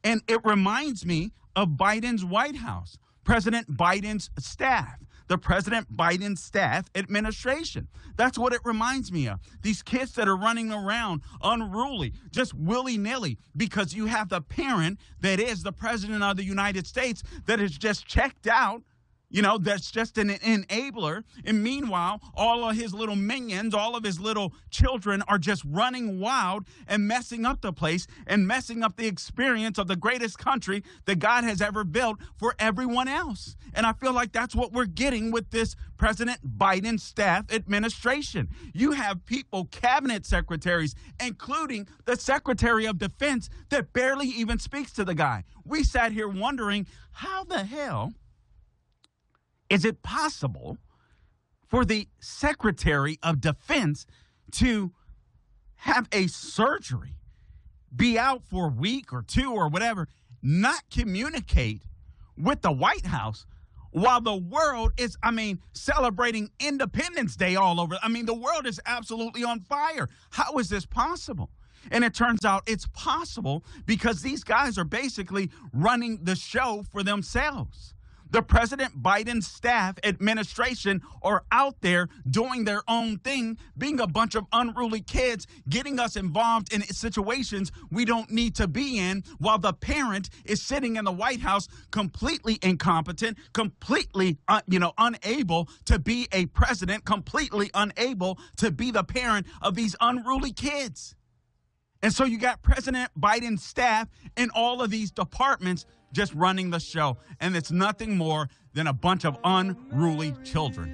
And it reminds me of Biden's White House, President Biden's staff, the President Biden staff administration. That's what it reminds me of. These kids that are running around unruly, just willy-nilly, because you have the parent that is the president of the United States that is just checked out. That's just an enabler. And meanwhile, all of his little minions, all of his little children are just running wild and messing up the place and messing up the experience of the greatest country that God has ever built for everyone else. And I feel like that's what we're getting with this President Biden staff administration. You have people, cabinet secretaries, including the Secretary of Defense, that barely even speaks to the guy. We sat here wondering, how the hell is it possible for the Secretary of Defense to have a surgery, be out for a week or two or whatever, not communicate with the White House while the world is, celebrating Independence Day all over? The world is absolutely on fire. How is this possible? And it turns out it's possible because these guys are basically running the show for themselves. The President Biden staff administration are out there doing their own thing, being a bunch of unruly kids, getting us involved in situations we don't need to be in, while the parent is sitting in the White House completely incompetent, completely, unable to be a president, completely unable to be the parent of these unruly kids. And so you got President Biden's staff in all of these departments just running the show. And it's nothing more than a bunch of unruly children.